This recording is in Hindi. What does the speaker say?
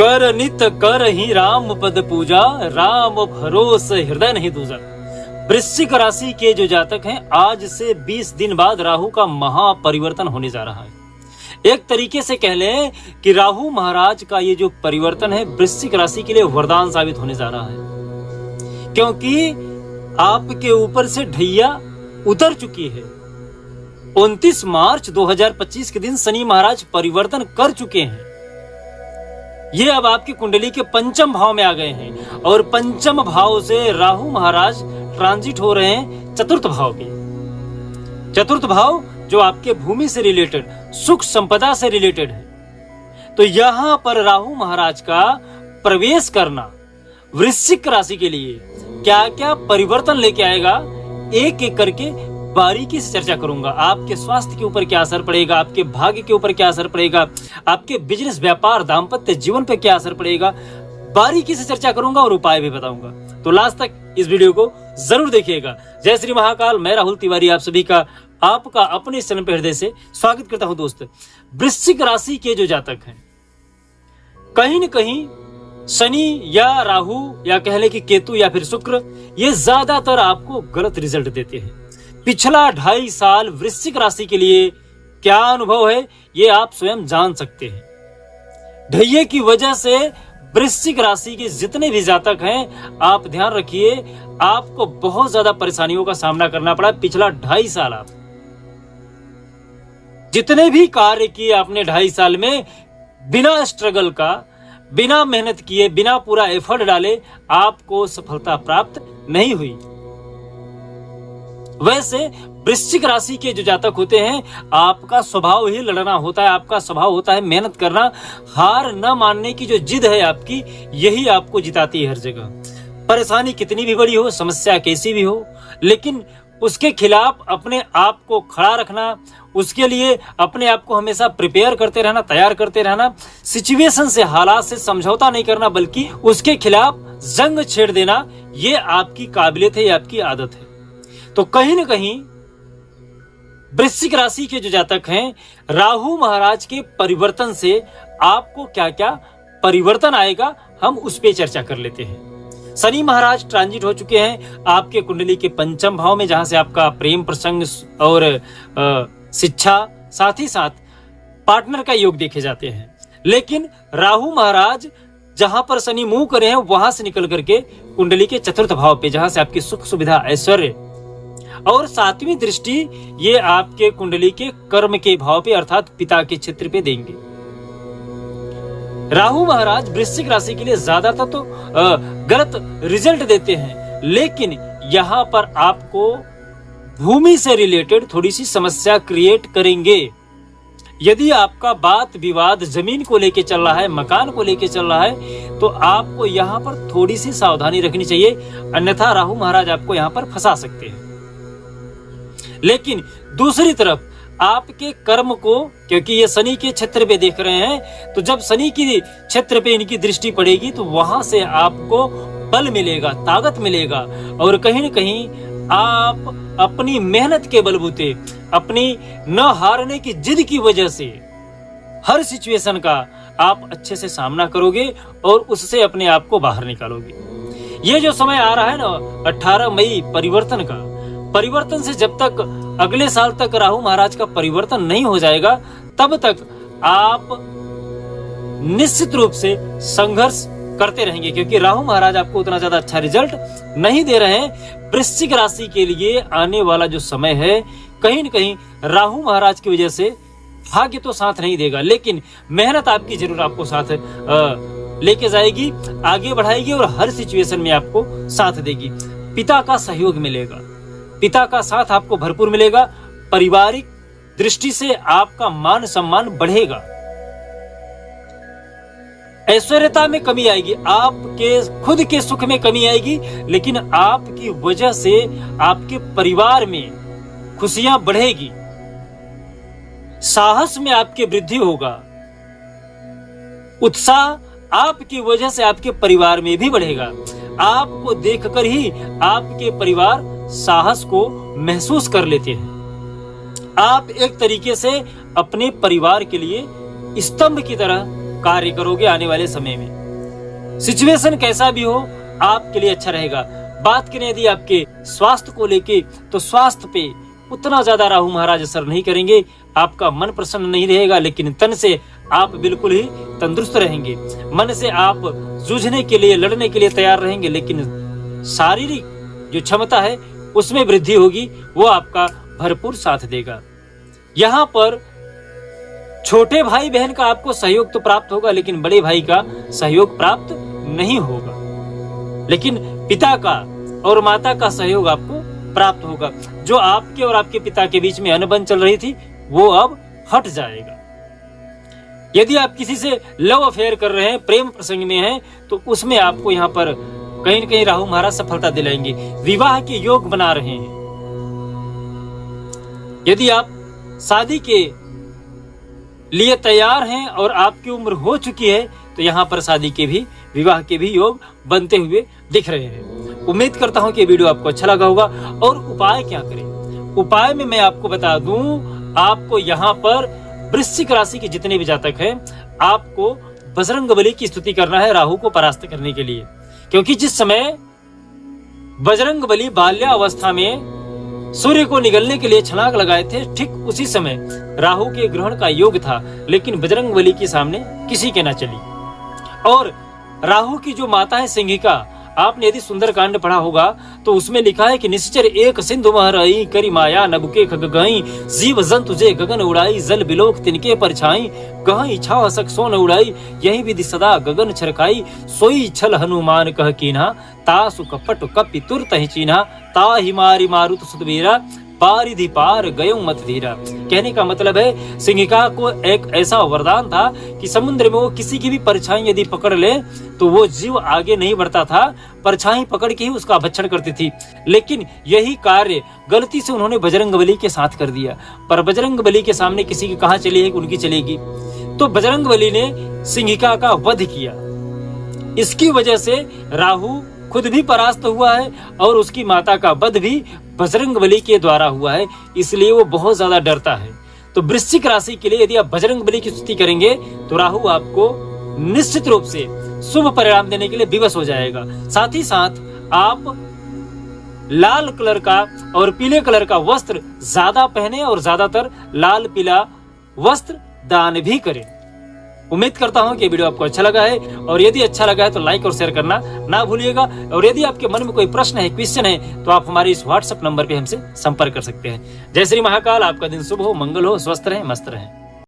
कर नित कर ही राम पद पूजा, राम भरोस हृदय नहीं दूजा। वृश्चिक राशि के जो जातक हैं, आज से 20 दिन बाद राहु का महापरिवर्तन होने जा रहा है। एक तरीके से कह लें कि राहु महाराज का ये जो परिवर्तन है वृश्चिक राशि के लिए वरदान साबित होने जा रहा है, क्योंकि आपके ऊपर से ढैया उतर चुकी है। 29 मार्च 2025 के दिन शनि महाराज परिवर्तन कर चुके हैं। ये अब आपकी कुंडली के पंचम भाव में आ गए हैं और पंचम भाव से राहु महाराज ट्रांजिट हो रहे हैं चतुर्थ भाव पे। चतुर्थ भाव जो आपके भूमि से रिलेटेड, सुख संपदा से रिलेटेड है। तो यहां पर राहु महाराज का प्रवेश करना वृश्चिक राशि के लिए क्या क्या परिवर्तन लेके आएगा, एक एक करके बारीकी से चर्चा करूंगा। आपके स्वास्थ्य के ऊपर क्या असर पड़ेगा, आपके भाग्य के ऊपर क्या असर पड़ेगा, आपके बिजनेस, व्यापार, दाम्पत्य जीवन पर क्या असर पड़ेगा, बारीकी से चर्चा करूंगा और उपाय भी बताऊंगा। तो लास्ट तक इस वीडियो को जरूर देखिएगा। जय श्री महाकाल। मैं राहुल तिवारी आप सभी का आपका अपने चैनल पे हृदय से स्वागत करता हूं। दोस्त, वृश्चिक राशि के जो जातक हैं, कहीं न कहीं शनि या राहु या कह ले कि केतु या फिर शुक्र, ये ज्यादातर आपको गलत रिजल्ट देते हैं। पिछला 2.5 साल वृश्चिक राशि के लिए क्या अनुभव है, ये आप स्वयं जान सकते हैं। ढैये की वजह से वृश्चिक राशि के जितने भी जातक हैं, आप ध्यान रखिए, आपको बहुत ज्यादा परेशानियों का सामना करना पड़ा। पिछला 2.5 साल आप जितने भी कार्य किए आपने 2.5 साल में, बिना स्ट्रगल का, बिना मेहनत किए, बिना पूरा एफर्ट डाले आपको सफलता प्राप्त नहीं हुई। वैसे वृश्चिक राशि के जो जातक होते हैं, आपका स्वभाव ही लड़ना होता है, आपका स्वभाव होता है मेहनत करना। हार न मानने की जो जिद है आपकी, यही आपको जिताती है हर जगह। परेशानी कितनी भी बड़ी हो, समस्या कैसी भी हो, लेकिन उसके खिलाफ अपने आप को खड़ा रखना, उसके लिए अपने आप को हमेशा प्रिपेयर करते रहना, तैयार करते रहना, सिचुएशन से, हालात से समझौता नहीं करना, बल्कि उसके खिलाफ जंग छेड़ देना, ये आपकी काबिलियत है, ये आपकी आदत है। तो कहीं न कहीं वृश्चिक राशि के जो जातक हैं, राहु महाराज के परिवर्तन से आपको क्या क्या परिवर्तन आएगा, हम उस पे चर्चा कर लेते हैं। शनि महाराज ट्रांजिट हो चुके हैं आपके कुंडली के पंचम भाव में, जहां से आपका प्रेम प्रसंग और शिक्षा, साथ ही साथ पार्टनर का योग देखे जाते हैं। लेकिन राहु महाराज जहां पर शनि मुंह करे हैं, वहां से निकल करके कुंडली के चतुर्थ भाव पे, जहां से आपकी सुख सुविधा, ऐश्वर्य और 7वीं दृष्टि ये आपके कुंडली के कर्म के भाव पे, अर्थात पिता के क्षेत्र पे देंगे। राहु महाराज वृश्चिक राशि के लिए ज्यादातर तो गलत रिजल्ट देते हैं, लेकिन यहां पर आपको भूमि से रिलेटेड थोड़ी सी समस्या क्रिएट करेंगे। यदि आपका बात विवाद जमीन को लेके चल रहा है, मकान को लेके चल रहा है, तो आपको यहां पर थोड़ी सी सावधानी रखनी चाहिए, अन्यथा राहु महाराज आपको यहां पर फंसा सकते हैं। लेकिन दूसरी तरफ आपके कर्म को, क्योंकि ये शनि के क्षेत्र पे देख रहे हैं, तो जब शनि की क्षेत्र पे इनकी दृष्टि पड़ेगी, तो वहां से आपको बल मिलेगा, ताकत मिलेगा, और कहीं न कहीं आप अपनी मेहनत के बलबूते, अपनी न हारने की जिद की वजह से हर सिचुएशन का आप अच्छे से सामना करोगे और उससे अपने आप को बाहर निकालोगे। ये जो समय आ रहा है ना 18 मई परिवर्तन का, परिवर्तन से जब तक अगले साल तक राहु महाराज का परिवर्तन नहीं हो जाएगा, तब तक आप निश्चित रूप से संघर्ष करते रहेंगे, क्योंकि राहु महाराज आपको उतना ज्यादा अच्छा रिजल्ट नहीं दे रहे हैं। वृश्चिक राशि के लिए आने वाला जो समय है, कहीं न कहीं राहु महाराज की वजह से भाग्य तो साथ नहीं देगा, लेकिन मेहनत आपकी जरूर आपको साथ लेके जाएगी, आगे बढ़ाएगी और हर सिचुएशन में आपको साथ देगी। पिता का सहयोग मिलेगा, पिता का साथ आपको भरपूर मिलेगा। पारिवारिक दृष्टि से आपका मान सम्मान बढ़ेगा। ऐश्वर्यता में कमी आएगी, आपके खुद के सुख में कमी आएगी, लेकिन आपकी वजह से आपके परिवार में खुशियां बढ़ेगी। साहस में आपकी वृद्धि होगा, उत्साह आपकी वजह से आपके परिवार में भी बढ़ेगा। आपको देखकर ही आपके परिवार साहस को महसूस कर लेते हैं। आप एक तरीके से अपने परिवार के लिए स्तंभ की तरह कार्य करोगे आने वाले समय में। सिचुएशन कैसा भी हो आपके लिए अच्छा रहेगा। बात करें यदि आपके स्वास्थ्य को लेके, तो स्वास्थ्य पे उतना ज्यादा राहु महाराज असर नहीं करेंगे। आपका मन प्रसन्न नहीं रहेगा, लेकिन तन से आप बिल्कुल ही तंदुरुस्त रहेंगे। मन से आप जूझने के लिए, लड़ने के लिए तैयार रहेंगे, लेकिन शारीरिक जो क्षमता है उसमें वृद्धि होगी, वो आपका भरपूर साथ देगा। यहाँ पर छोटे भाई बहन का आपको सहयोग तो प्राप्त होगा, लेकिन बड़े भाई का सहयोग प्राप्त नहीं होगा। लेकिन पिता का और माता का सहयोग आपको प्राप्त होगा। जो आपके और आपके पिता के बीच में अनबन चल रही थी, वो अब हट जाएगा। यदि आप किसी से लव अफेयर कर रहे हैं, प्रेम प्रसंग में हैं, तो उसमें आपको यहाँ पर कहीं न कहीं राहु महाराज सफलता दिलाएंगे। विवाह के योग बना रहे हैं। यदि आप शादी के लिए तैयार हैं और आपकी उम्र हो चुकी है, तो यहाँ पर शादी के भी, विवाह के भी योग बनते हुए दिख रहे हैं। उम्मीद करता हूं कि वीडियो आपको अच्छा लगा होगा। और उपाय क्या करें? उपाय में मैं आपको बता दूं, आपको यहाँ पर वृश्चिक राशि के जितने भी जातक हैं, आपको बजरंगबली की स्तुति करना है राहु को परास्त करने के लिए। क्योंकि जिस समय बजरंगबली बाल्यावस्था में सूर्य को निगलने के लिए छलांग लगाए थे, ठीक उसी समय राहु के ग्रहण का योग था, लेकिन बजरंगबली के सामने किसी के न चली। और राहु की जो माता है सिंहिका, आपने यदि सुंदरकांड पढ़ा होगा तो उसमें लिखा है कि निश्चर एक सिंधु महरई करी माया नबके खग गई, जीव जंतु जे गगन उड़ाई, जल बिलोक तिनके परछाई, कह इच्छा हसक सोन उड़ाई, यही विधि सदा गगन छरकाई, सोई छल हनुमान कह कीन्हा, तासु कपट कपि तुरत ही चीन्हा, ताहि मारी मारुत सुतवीरा, पारिधि पार गयो मत धीरा। कहने का मतलब है, सिंहिका को एक ऐसा वरदान था कि समुद्र में वो किसी की भी परछाई यदि पकड़ ले तो वो जीव आगे नहीं बढ़ता था, परछाई पकड़ के ही उसका भक्षण करती थी। लेकिन यही कार्य गलती से उन्होंने बजरंगबली के साथ कर दिया। पर बजरंगबली के सामने किसी की कहाँ चली है, उनकी चलेगी। तो बजरंगबली ने सिंहिका का वध किया। इसकी वजह से राहु खुद भी परास्त हुआ है और उसकी माता का वध भी बजरंगबली के द्वारा हुआ है, इसलिए वो बहुत ज्यादा डरता है। तो वृश्चिक राशि के लिए यदि आप बजरंगबली की स्तुति करेंगे तो राहु आपको निश्चित रूप से शुभ परिणाम देने के लिए विवश हो जाएगा। साथ ही साथ आप लाल कलर का और पीले कलर का वस्त्र ज्यादा पहने और ज्यादातर लाल पीला वस्त्र दान भी करें। उम्मीद करता हूं कि वीडियो आपको अच्छा लगा है, और यदि अच्छा लगा है तो लाइक और शेयर करना ना भूलिएगा। और यदि आपके मन में कोई प्रश्न है, क्वेश्चन है, तो आप हमारे इस व्हाट्सएप नंबर पे हमसे संपर्क कर सकते हैं। जय श्री महाकाल। आपका दिन शुभ हो, मंगल हो, स्वस्थ रहें, मस्त रहें।